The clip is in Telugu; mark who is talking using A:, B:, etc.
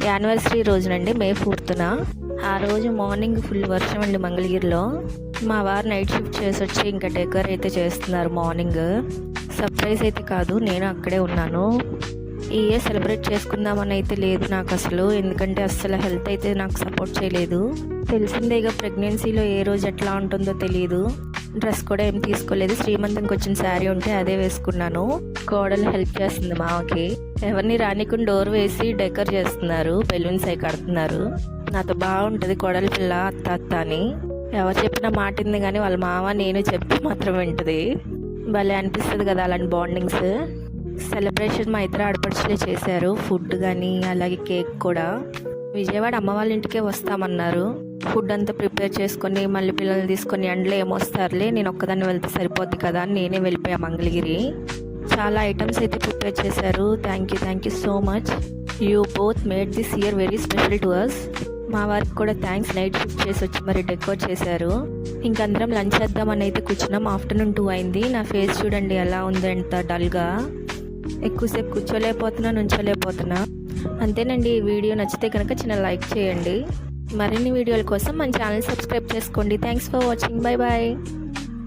A: యానివర్సరీ రోజునండి, మే 4న. ఆ రోజు మార్నింగ్ ఫుల్ వర్షం అండి మంగళగిరిలో. మా వారు నైట్ షిఫ్ట్ చేసి వచ్చి ఇంకా డెకర్ అయితే చేస్తున్నారు మార్నింగ్. సర్ప్రైజ్ అయితే కాదు, నేను అక్కడే ఉన్నాను. ఈ ఇయర్ సెలబ్రేట్ చేసుకుందామని అయితే లేదు నాకు అసలు, ఎందుకంటే అస్సలు హెల్త్ అయితే నాకు సపోర్ట్ చేయలేదు. తెలిసిందేగా ప్రెగ్నెన్సీలో ఏ రోజు ఎట్లా ఉంటుందో తెలియదు. డ్రెస్ కూడా ఏం తీసుకోలేదు, శ్రీమంతంకి వచ్చిన శారీ ఉంటే అదే వేసుకున్నాను. కోడలు హెల్ప్ చేస్తుంది మామకి. ఎవరిని రానికుండా డోర్ వేసి డెకర్ చేస్తున్నారు, బెలూన్స్ అవి కడుతున్నారు. నాతో బాగుంటుంది కోడలి పిల్ల అత్త అత్త అని. ఎవరు చెప్పినా మాటింది కానీ వాళ్ళ మామ నేను చెప్పి మాత్రం వింటుంది. భలే అనిపిస్తుంది కదా అలాంటి బాండింగ్స్. సెలబ్రేషన్ మా ఇద్దరు ఆడపడుచులే చేశారు, ఫుడ్ కానీ అలాగే కేక్ కూడా. విజయవాడ అమ్మ వాళ్ళ ఇంటికే వస్తామన్నారు. ఫుడ్ అంతా ప్రిపేర్ చేసుకొని మళ్ళీ పిల్లల్ని తీసుకొని ఎండలో ఏమొస్తారులే, నేను ఒక్కదాన్ని వెళ్తే సరిపోద్ది కదా అని నేనే వెళ్ళిపోయా మంగళగిరి. చాలా ఐటమ్స్ అయితే ప్రిపేర్ చేశారు. Thank you so much. You both made this year very special to us. మా వారికి కూడా థ్యాంక్స్, నైట్ షిఫ్ట్ చేసి వచ్చి మరి డెకోర్ చేశారు. ఇంకందరం లంచ్ చేద్దామని అయితే కూర్చున్నాం. ఆఫ్టర్నూన్ 2 అయింది. నా ఫేస్ చూడండి ఎలా ఉందో, ఎంత డల్గా. ఎక్కువసేపు కూర్చోలేకపోతున్నా, నుంచోలేకపోతున్నా. అంతేనండి. ఈ వీడియో నచ్చితే కనుక చిన్న లైక్ చేయండి. మరిన్ని వీడియోల కోసం మన ఛానల్ సబ్స్క్రైబ్ చేసుకోండి. Thanks for watching. Bye bye.